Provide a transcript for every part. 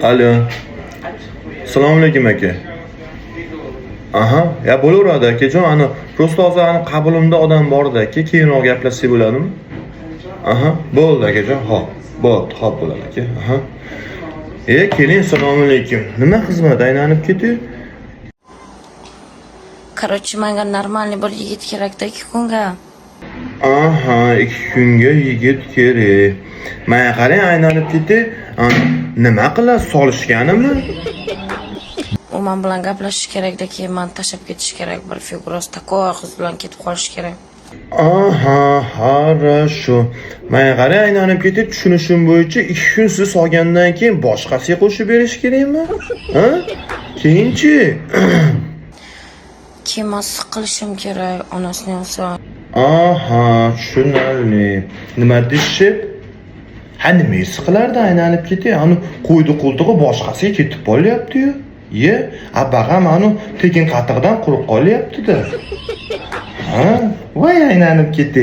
Alo. Assalomu alaykum aka. Aha, ya bo'laveradi akajon, prosta hozir qabulimda odam bor-da aka, keyinroq gaplashsak bo'ladimi? Aha, bo'ldi akajon, hop. Hop bo'ladi aka. Aha. Keling, assalomu alaykum. Nima xizmat aylanib ketiyor? Короче, menga нормальный bir yigit kerakda 2 kunga. Aha, 2 kunga yigit kerak. Menga qarang, aylanib keti. Nima qilasiz, solishganimi? U men bilan gaplashish kerakda, keyin men tashlab ketish kerak. Bir figurasi takoy qiz bilan ketib qolish kerak. Aha, хорошо. Menga qarang, aylanib ketib, tushunishim bo'yicha 2 kun siz solgandan keyin boshqasiga qo'shib berish kerakmi? Ha? Keyinchi? Keyin men siqilishim kerak, onasini olsa. Aha, tushunarli. Nima deyishib? Nima siqilarda aylanib ketay? Qo'ydi qo'ltig'i boshqasiga ketib qolyapti-yu. Bag'am tekin qatiqdan quruq qolyapti-da. Ha, voy aylanib ketdi.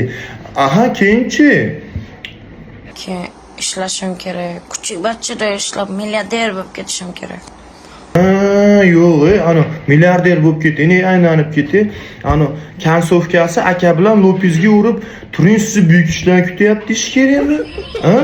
Aha, keyinchi? Keyin ishlashim kerak. Kuchuk bachchada ishlab milliarder bo'lib ketishim kerak. Yo'q, milliarder bo'lib ketding, aylanib ketdi. Kansovkasi aka bilan Lopezga urib, turing sizni buyuk ishlar kutyapti ish kerakmi? Ha?